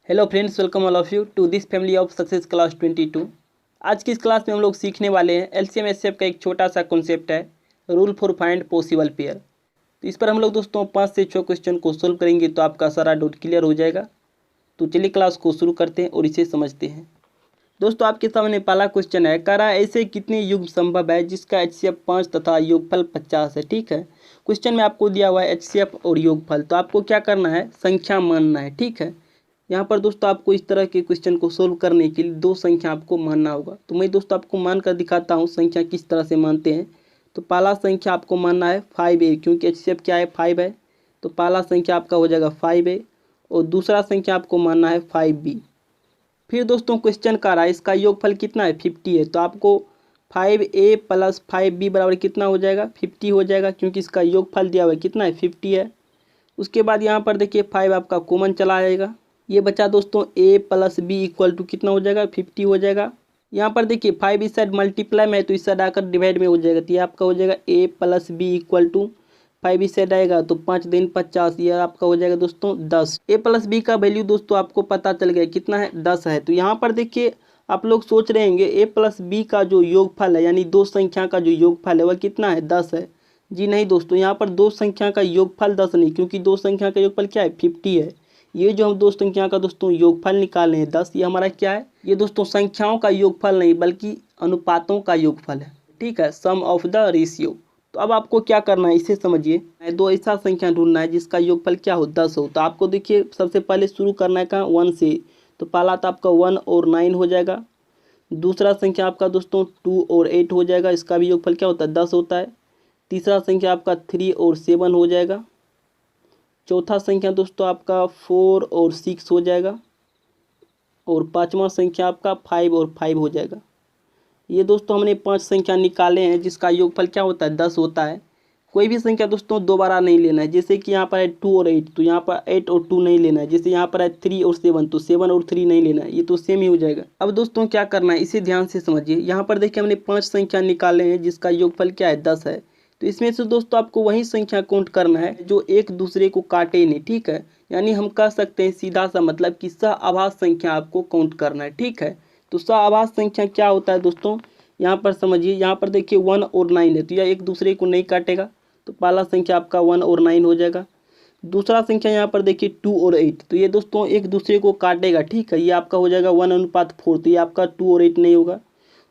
Hello friends, welcome all of you to this family of success class 22। आज की इस class में हम लोग सीखने वाले हैं एलसीएम एचसीएफ का एक छोटा सा कॉन्सेप्ट है, rule for find possible pair. तो इस पर हम लोग दोस्तों 5 से 6 क्वेश्चन को सोल्व करेंगे तो आपका सारा डाउट क्लियर हो जाएगा। तो चलिए क्लास को शुरू करते हैं और इसे समझते हैं। दोस्तों आपके सामने पहला क्वेश्चन है, कह रहा है ऐसे कितने युग्म संभव है जिसका एचसीएफ 5 तथा योगफल 50 है। ठीक है, क्वेश्चन में आपको दिया हुआ है एचसीएफ और योगफल, तो आपको क्या करना है, संख्या मानना है। ठीक है, यहाँ पर दोस्तों आपको इस तरह के क्वेश्चन को सोल्व करने के लिए दो संख्या आपको मानना होगा। तो मैं दोस्तों आपको मान कर दिखाता हूँ संख्या किस तरह से मानते हैं। तो पहला संख्या आपको मानना है 5a, क्योंकि एचसीएफ क्या है 5 है। तो पहला संख्या आपका हो जाएगा 5a और दूसरा संख्या आपको मानना है 5b। फिर दोस्तों क्वेश्चन का रहा है इसका योगफल कितना है, 50 है। तो आपको 5a प्लस 5b बराबर कितना हो जाएगा, 50 हो जाएगा, क्योंकि इसका योगफल दिया हुआ है कितना है, 50 है। उसके बाद यहाँ पर देखिए 5 आपका कॉमन चला जाएगा, ये बचा दोस्तों a plus b equal to कितना हो जाएगा, 50 हो जाएगा। यहाँ पर देखिए 5 इस साइड मल्टीप्लाई में है तो इस साइड आकर डिवाइड में हो जाएगा, तो ये आपका हो जाएगा a plus b equal to 5 इस साइड आएगा तो 5 दिन 50, ये आपका हो जाएगा दोस्तों 10। a प्लस बी का वैल्यू दोस्तों आपको पता चल गया कितना है, 10 है। तो यहाँ पर देखिए आप लोग सोच रहे होंगे a प्लस बी का जो योगफल है यानी दो संख्या का जो योगफल है वह कितना है, 10 है। जी नहीं दोस्तों, यहाँ पर दो संख्या का योगफल 10 नहीं, क्योंकि दो संख्या का योगफल क्या है, 50 है। ये जो हम दो संख्या का दोस्तों योगफल निकाले हैं 10, ये हमारा क्या है, ये दोस्तों संख्याओं का योगफल नहीं बल्कि अनुपातों का योगफल है। ठीक है, सम ऑफ द रेशियो। तो अब आपको क्या करना है इसे समझिए, दो ऐसा संख्या ढूंढना है जिसका योगफल क्या हो, 10 हो। तो आपको देखिए सबसे पहले शुरू करना है कहाँ, 1 से। तो पहला तो आपका 1 और 9 हो जाएगा। दूसरा संख्या आपका दोस्तों 2 और 8 हो जाएगा, इसका भी योगफल क्या होता है, 10 होता है। तीसरा संख्या आपका 3 और 7 हो जाएगा। चौथा संख्या दोस्तों आपका 4 और 6 हो जाएगा। और पांचवा संख्या आपका 5 और 5 हो जाएगा। ये दोस्तों हमने 5 संख्या निकाले हैं जिसका योगफल क्या होता है, 10 होता है। कोई भी संख्या दोस्तों दोबारा नहीं लेना है, जैसे कि यहाँ पर है 2 और 8 तो यहाँ पर 8 और 2 नहीं लेना है। जैसे यहाँ पर है 3 और 7 तो 7 और 3 नहीं लेना है, ये तो सेम ही हो जाएगा। अब दोस्तों क्या करना है इसे ध्यान से समझिए, यहाँ पर देखिए हमने 5 संख्या निकाले हैं जिसका योगफल क्या है, 10 है। तो इसमें से दोस्तों आपको वही संख्या काउंट करना है जो एक दूसरे को काटे नहीं। ठीक है, यानी हम कह सकते हैं सीधा सा मतलब कि सहआभाज्य संख्या आपको काउंट करना है। ठीक है, तो सहआभाज्य संख्या क्या होता है दोस्तों, यहाँ पर समझिए, यहाँ पर देखिए 1 और 9 है तो यह एक दूसरे को नहीं काटेगा। तो पहला संख्या आपका 1 और 9 हो जाएगा। दूसरा संख्या यहाँ पर देखिए 2 और 8 तो ये दोस्तों एक दूसरे को काटेगा। ठीक है, ये आपका हो जाएगा 1:4, तो ये आपका 2 और 8 नहीं होगा।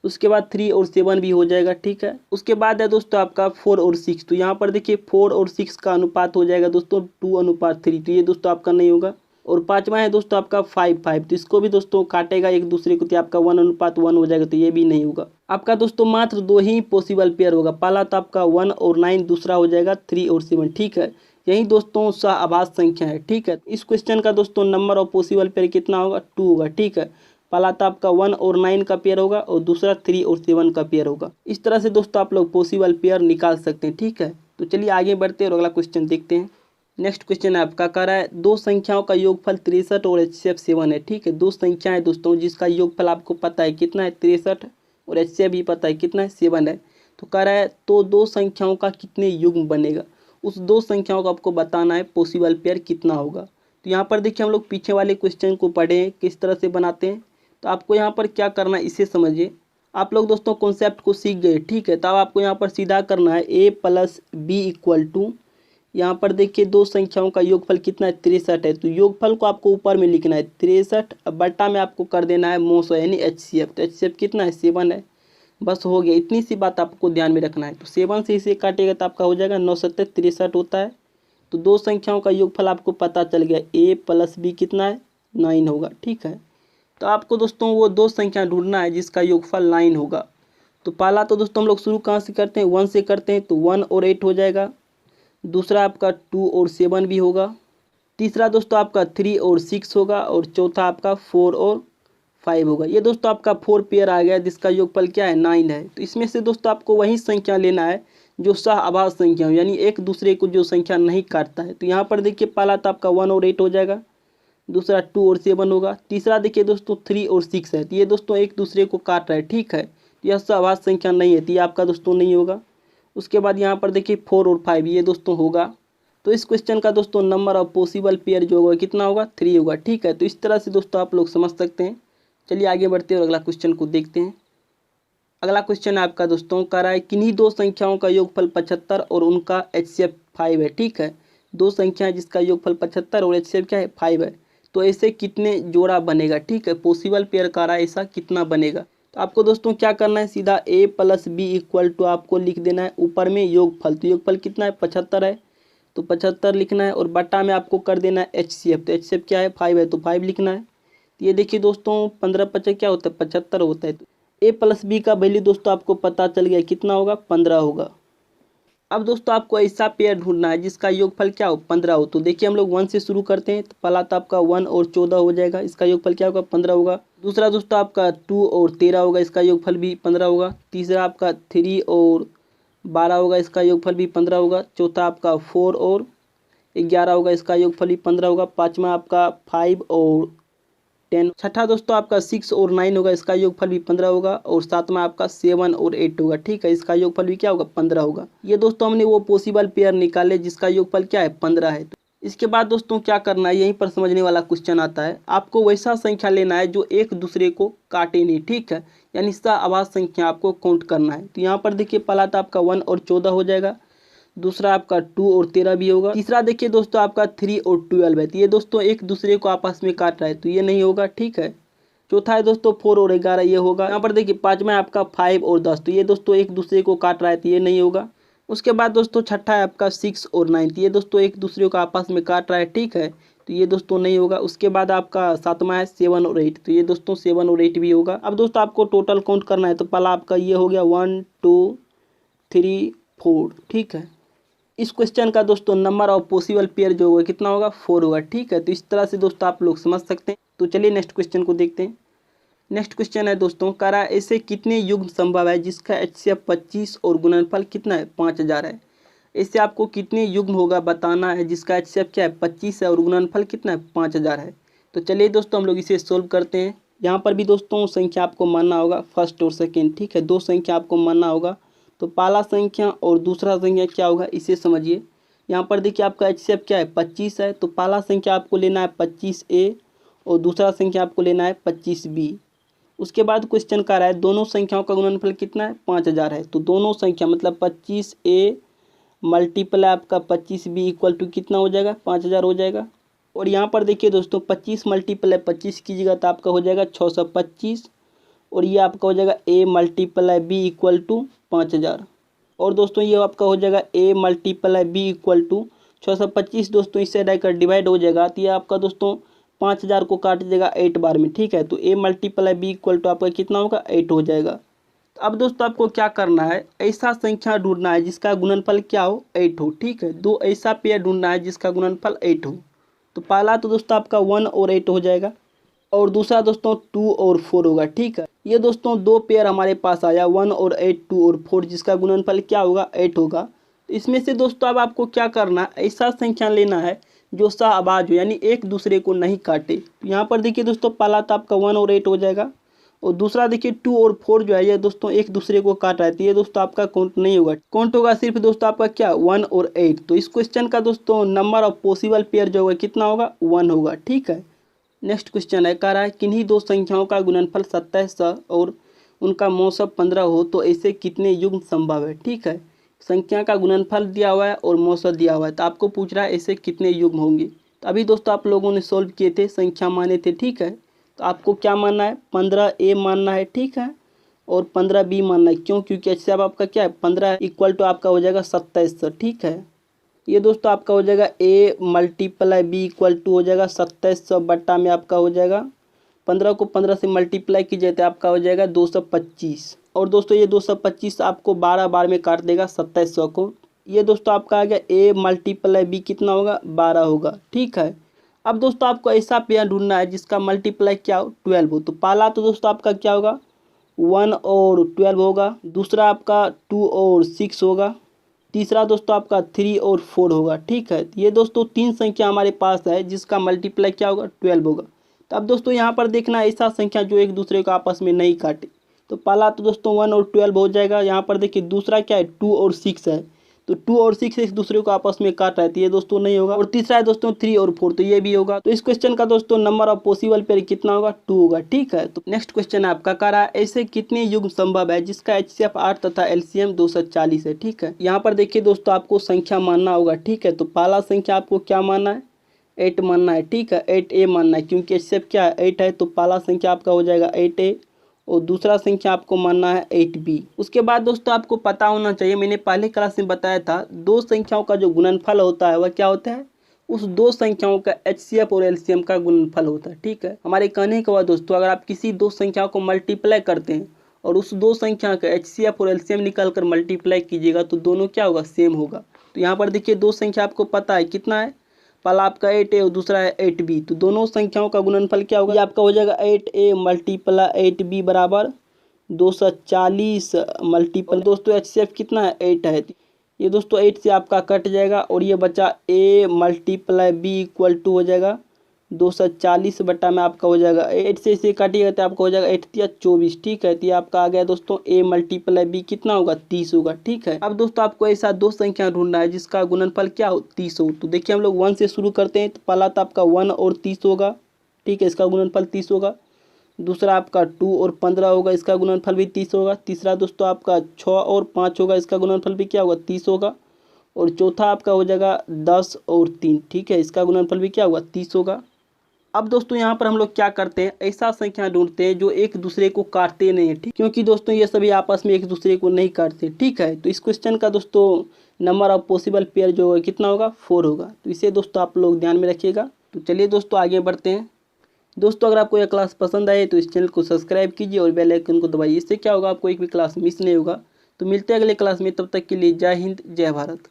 उसके बाद 3 और 7 भी हो जाएगा। ठीक है, उसके बाद है दोस्तों आपका 4 और 6, तो यहाँ पर देखिए 4 और 6 का अनुपात हो जाएगा दोस्तों 2:3, तो ये दोस्तों आपका नहीं होगा। और पांचवा है दोस्तों आपका 5 तो इसको भी दोस्तों काटेगा एक दूसरे को, तो आपका 1:1 हो जाएगा, तो ये भी नहीं होगा। आपका दोस्तों मात्र दो ही पॉसिबल पेयर होगा, पहला तो आपका 1 और 9, दूसरा हो जाएगा 3 और 7। ठीक है, यही दोस्तों सहआभाज्य संख्या है। ठीक है, इस क्वेश्चन का दोस्तों नंबर ऑफ पॉसिबल पेयर कितना होगा, 2 होगा। ठीक है, पहला तो आपका 1 और 9 का पेयर होगा और दूसरा 3 और 7 का पेयर होगा। इस तरह से दोस्तों आप लोग पॉसिबल पेयर निकाल सकते हैं। ठीक है, तो चलिए आगे बढ़ते हैं और अगला क्वेश्चन देखते हैं। नेक्स्ट क्वेश्चन है आपका, कह रहा है दो संख्याओं का योगफल 63 और एचसीएफ 7 है। ठीक है, दो संख्याएं दोस्तों जिसका योगफल आपको पता है कितना है, 63 और एचसीएफ भी पता है कितना है, 7 है। तो कह रहा है तो दो संख्याओं का कितने युग्म बनेगा, उस दो संख्याओं को आपको बताना है, पॉसिबल पेयर कितना होगा। तो यहाँ पर देखिए हम लोग पीछे वाले क्वेश्चन को पढ़े हैं किस तरह से बनाते हैं। तो आपको यहाँ पर क्या करना है इसे समझिए, आप लोग दोस्तों कॉन्सेप्ट को सीख गए। ठीक है, तब आपको यहाँ पर सीधा करना है a plus b equal to, यहाँ पर देखिए दो संख्याओं का योगफल कितना है, 63 है। तो योगफल को आपको ऊपर में लिखना है 63, बटा में आपको कर देना है मोसो यानी एचसीएफ। तो एचसीएफ कितना है, 7 है। बस हो गया, इतनी सी बात आपको ध्यान में रखना है। तो 7 से इसे काटेगा तो आपका हो जाएगा 9 7 63 होता है। तो दो संख्याओं का योगफल आपको पता चल गया, a प्लस बी कितना है, 9 होगा। ठीक है, तो आपको दोस्तों वो दो संख्या ढूंढना है जिसका योगफल 9 होगा। तो पहला तो दोस्तों हम लोग शुरू कहाँ से करते हैं, 1 से करते हैं, तो 1 और 8 हो जाएगा। दूसरा आपका 2 और 7 भी होगा। तीसरा दोस्तों आपका 3 और 6 होगा। और चौथा आपका 4 और 5 होगा। ये दोस्तों आपका 4 पेयर आ गया जिसका योगफल क्या है, 9 है। तो इसमें से दोस्तों आपको वही संख्या लेना है जो सहआभाज्य संख्या हो, यानी एक दूसरे को जो संख्या नहीं काटता है। तो यहाँ पर देखिए पहला तो आपका 1 और 8 हो जाएगा। दूसरा 2 और 7 होगा। तीसरा देखिए दोस्तों 3 और 6 है, तो ये दोस्तों एक दूसरे को काट रहा है। ठीक है, तो यह सहआभाज्य संख्या नहीं है, तो ये आपका दोस्तों नहीं होगा। उसके बाद यहाँ पर देखिए 4 और 5, ये दोस्तों होगा। तो इस क्वेश्चन का दोस्तों नंबर ऑफ पॉसिबल पेयर जो होगा कितना होगा 3 होगा। ठीक है, तो इस तरह से दोस्तों आप लोग समझ सकते हैं। चलिए आगे बढ़ते हैं और अगला क्वेश्चन को देखते हैं। अगला क्वेश्चन है आपका दोस्तों कह रहा है किन्हीं दो संख्याओं का योगफल 75 और उनका HCF 5 है। ठीक है, दो संख्या जिसका योगफल 75 और HCF क्या है 5 है, तो ऐसे कितने जोड़ा बनेगा। ठीक है, पॉसिबल पेयर कह रहा है ऐसा कितना बनेगा। तो आपको दोस्तों क्या करना है, सीधा A + B इक्वल टू आपको लिख देना है ऊपर में योगफल। तो योगफल कितना है 75 है, तो 75 लिखना है और बटा में आपको कर देना है HCF। तो HCF क्या है 5 है, तो 5 लिखना है। तो ये देखिए दोस्तों 15 × 5 क्या होता है 75 होता है। तो A + B का वैल्यू दोस्तों आपको पता चल गया कितना होगा 15 होगा। अब दोस्तों आपको ऐसा पेयर ढूंढना है जिसका योगफल क्या हो 15 हो। तो देखिए हम लोग 1 से शुरू करते हैं। तो पहला तो आपका 1 और 14 हो जाएगा, इसका योगफल क्या होगा 15 होगा। दूसरा दोस्तों आपका 2 और 13 होगा, इसका योगफल भी 15 होगा। तीसरा आपका 3 और 12 होगा, इसका योगफल भी 15 होगा। चौथा आपका 4 और 11 होगा, इसका योगफल भी 15 होगा। पाँचवा आपका 5 और 10। छठा दोस्तों आपका 6 और 9 होगा, इसका योगफल भी 15 होगा। और सातवां आपका 7 और 8 होगा। ठीक है, इसका योगफल भी क्या होगा 15 होगा। ये दोस्तों हमने वो पॉसिबल पेयर निकाले जिसका योगफल क्या है 15 है। इसके बाद दोस्तों क्या करना है, यहीं पर समझने वाला क्वेश्चन आता है। आपको वैसा संख्या लेना है जो एक दूसरे को काटे नहीं। ठीक है, यानी सहआवाज संख्या आपको काउंट करना है। तो यहाँ पर देखिए पहला तो आपका 1 और 14 हो जाएगा। दूसरा आपका 2 और 13 भी होगा। तीसरा देखिए दोस्तों आपका 3 और 12 है। तो ये दोस्तों एक दूसरे को आपस में काट रहा है, तो ये नहीं होगा। ठीक है, चौथा है दोस्तों 4 और 11, ये होगा। यहाँ पर देखिए पाँचवा है आपका 5 और 10, तो ये दोस्तों एक दूसरे को काट रहा है, तो ये नहीं होगा। उसके बाद दोस्तों छठा है आपका 6 और 9, तो ये दोस्तों एक दूसरे को आपस में काट रहा है। ठीक है, तो ये दोस्तों नहीं होगा। उसके बाद आपका सातवां है 7 और 8, तो ये दोस्तों 7 और 8 भी होगा। अब दोस्तों आपको टोटल काउंट करना है। तो पहला आपका ये हो गया 1 2 3 4। ठीक है, इस क्वेश्चन का दोस्तों नंबर ऑफ पॉसिबल पेयर जो होगा कितना होगा 4 होगा। ठीक है, तो इस तरह से दोस्तों आप लोग समझ सकते हैं। तो चलिए नेक्स्ट क्वेश्चन को देखते हैं। नेक्स्ट क्वेश्चन है दोस्तों कह रहा है ऐसे कितने युग्म संभव है जिसका HCF 25 और गुणनफल कितना है 5000 है। ऐसे आपको कितने युग्म होगा बताना है जिसका HCF क्या है 25 है और गुणनफल कितना है 5000 है। तो चलिए दोस्तों हम लोग इसे सोल्व करते हैं। यहाँ पर भी दोस्तों संख्या आपको मानना होगा फर्स्ट और सेकेंड। ठीक है, दो संख्या आपको मानना होगा। तो पहला संख्या और दूसरा संख्या क्या होगा इसे समझिए। यहाँ पर देखिए आपका HCF क्या है 25 है, तो पहला संख्या आपको लेना है 25A और दूसरा संख्या आपको लेना है 25B। उसके बाद क्वेश्चन कर रहा है दोनों संख्याओं का गुणनफल कितना है 5000 है। तो दोनों संख्या मतलब 25A मल्टीप्लाई आपका 25B इक्वल टू कितना हो जाएगा 5000 हो जाएगा। और यहाँ पर देखिए दोस्तों 25 × 25 कीजिएगा तो आपका हो जाएगा 625 और ये आपका हो जाएगा A × B इक्वल टू 5000। और दोस्तों ये आपका हो जाएगा A × B इक्वल टू 625 दोस्तों इससे जाकर डिवाइड हो जाएगा। तो ये आपका दोस्तों 5000 को काट देगा 8 बार में। ठीक है, तो A × B इक्वल टू आपका कितना होगा 8 हो जाएगा। अब दोस्तों आपको क्या करना है, ऐसा संख्या ढूंढना है जिसका गुणनफल क्या हो 8 हो। ठीक है, दो ऐसा पेयर ढूंढना है जिसका गुणनफल 8 हो। तो पहला तो दोस्तों आपका 1 और 8 हो जाएगा और दूसरा दोस्तों 2 और 4 होगा। ठीक है, ये दोस्तों दो पेयर हमारे पास आया 1 और 8 2 और 4 जिसका गुणनफल क्या होगा 8 होगा। तो इसमें से दोस्तों अब आपको क्या करना है, ऐसा संख्या लेना है जो सहआवाज हो यानी एक दूसरे को नहीं काटे। तो यहाँ पर देखिए दोस्तों पहला तो आपका 1 और 8 हो जाएगा और दूसरा देखिए 2 और 4 जो है ये दोस्तों एक दूसरे को काट रहा है। तो ये दोस्तों आपका काउंट नहीं होगा, काउंट होगा सिर्फ दोस्तों आपका क्या 1 और 8। तो इस क्वेश्चन का दोस्तों नंबर ऑफ पॉसिबल पेयर जो होगा कितना होगा 1 होगा। ठीक है, नेक्स्ट क्वेश्चन है कह रहा है किन्हीं दो संख्याओं का गुणनफल 27 और उनका मौसब 15 हो तो ऐसे कितने युग्म संभव है। ठीक है, संख्या का गुणनफल दिया हुआ है और मौसब दिया हुआ है, तो आपको पूछ रहा है ऐसे कितने युग्म होंगे। तो अभी दोस्तों आप लोगों ने सोल्व किए थे, संख्या माने थे। ठीक है, तो आपको क्या मानना है 15A मानना है। ठीक है, और 15B मानना है। क्यों, क्योंकि HCF अब आपका क्या है 15 इक्वल टू आपका हो जाएगा 2700। ठीक है, ये दोस्तों आपका हो जाएगा A × B इक्वल टू हो जाएगा 2700 बट्टा में आपका हो जाएगा 15 को 15 से मल्टीप्लाई कीजिए तो आपका हो जाएगा 225। और दोस्तों ये 225 आपको 12 बार में काट देगा 2700 को। ये दोस्तों आपका आ गया A × B कितना होगा 12 होगा। ठीक है, अब दोस्तों आपको ऐसा पेयर ढूंढना है जिसका मल्टीप्लाई क्या हो 12 हो। तो पहला तो दोस्तों आपका क्या होगा 1 और 12 होगा, दूसरा आपका 2 और 6 होगा, तीसरा दोस्तों आपका 3 और 4 होगा। ठीक है, ये दोस्तों तीन संख्या हमारे पास है जिसका मल्टीप्लाई क्या होगा 12 होगा। तो अब दोस्तों यहाँ पर देखना ऐसा संख्या जो एक दूसरे को आपस में नहीं काटे। तो पहला तो दोस्तों 1 और 12 हो जाएगा। यहाँ पर देखिए दूसरा क्या है 2 और 6 है, तो 2 और 6 एक दूसरे को आपस में काट रहे थे, ये दोस्तों नहीं होगा। और तीसरा है दोस्तों 3 और 4, तो ये भी होगा। तो इस क्वेश्चन का दोस्तों नंबर ऑफ पॉसिबल पेयर कितना होगा, 2 होगा। ठीक है, तो नेक्स्ट क्वेश्चन आपका कह रहा है ऐसे कितने युग्म संभव है जिसका HCF 8 तथा LCM 240 है। ठीक है, यहाँ पर देखिए दोस्तों आपको संख्या मानना होगा। ठीक है, तो पहला संख्या आपको क्या मानना है, 8 मानना है। ठीक है, 8A मानना है, क्योंकि HCF क्या है, 8 है, तो पहला संख्या आपका हो जाएगा 8A और दूसरा संख्या आपको मानना है 8B। उसके बाद दोस्तों आपको पता होना चाहिए, मैंने पहले क्लास में बताया था, दो संख्याओं का जो गुणनफल होता है वह क्या होता है, उस दो संख्याओं का HCF और LCM का गुणनफल होता है। ठीक है, हमारे कहने के बाद दोस्तों अगर आप किसी दो संख्याओं को मल्टीप्लाई करते हैं और उस दो संख्या का HCF और LCM निकाल कर मल्टीप्लाई कीजिएगा तो दोनों क्या होगा, सेम होगा। तो यहाँ पर देखिए दो संख्या आपको पता है कितना है, पहला आपका 8 है और दूसरा है 8B, तो दोनों संख्याओं का गुणनफल क्या होगा, ये आपका हो जाएगा 8A मल्टीप्लाई 8B बराबर 240 मल्टीपल। दोस्तों HCF कितना है, 8 है, ये दोस्तों 8 से आपका कट जाएगा और ये बचा A multiply B equal to हो जाएगा 240 बटा में आपका हो जाएगा 8 से इसे काटिएगा तो आपका हो जाएगा 8 या 24। ठीक है, तो ये आपका आ गया दोस्तों A मल्टीप्लाई B कितना होगा, 30 होगा। ठीक है, अब दोस्तों आपको ऐसा दो संख्या ढूंढना है जिसका गुणनफल क्या हो, 30 हो। तो देखिए हम लोग 1 से शुरू करते हैं, तो पहला तो आपका 1 और 30 होगा। ठीक है, इसका गुणनफल 30 होगा। दूसरा आपका 2 और 15 होगा, इसका गुणनफल भी 30 होगा। तीसरा दोस्तों आपका 6 और 5 होगा, इसका गुणनफल भी क्या होगा, 30 होगा। और चौथा आपका हो जाएगा 10 और 3। ठीक है, इसका गुणनफल भी क्या होगा, 30 होगा। अब दोस्तों यहाँ पर हम लोग क्या करते हैं, ऐसा संख्या ढूंढते हैं जो एक दूसरे को काटते नहीं है। ठीक, क्योंकि दोस्तों ये सभी आपस में एक दूसरे को नहीं काटते। ठीक है, तो इस क्वेश्चन का दोस्तों नंबर ऑफ पॉसिबल पेयर जो है कितना होगा, 4 होगा। तो इसे दोस्तों आप लोग ध्यान में रखिएगा। तो चलिए दोस्तों आगे बढ़ते हैं। दोस्तों अगर आपको यह क्लास पसंद आए तो इस चैनल को सब्सक्राइब कीजिए और बेल आइकन को दबाइए, इससे क्या होगा, आपको एक भी क्लास मिस नहीं होगा। तो मिलते हैं अगले क्लास में, तब तक के लिए जय हिंद जय भारत।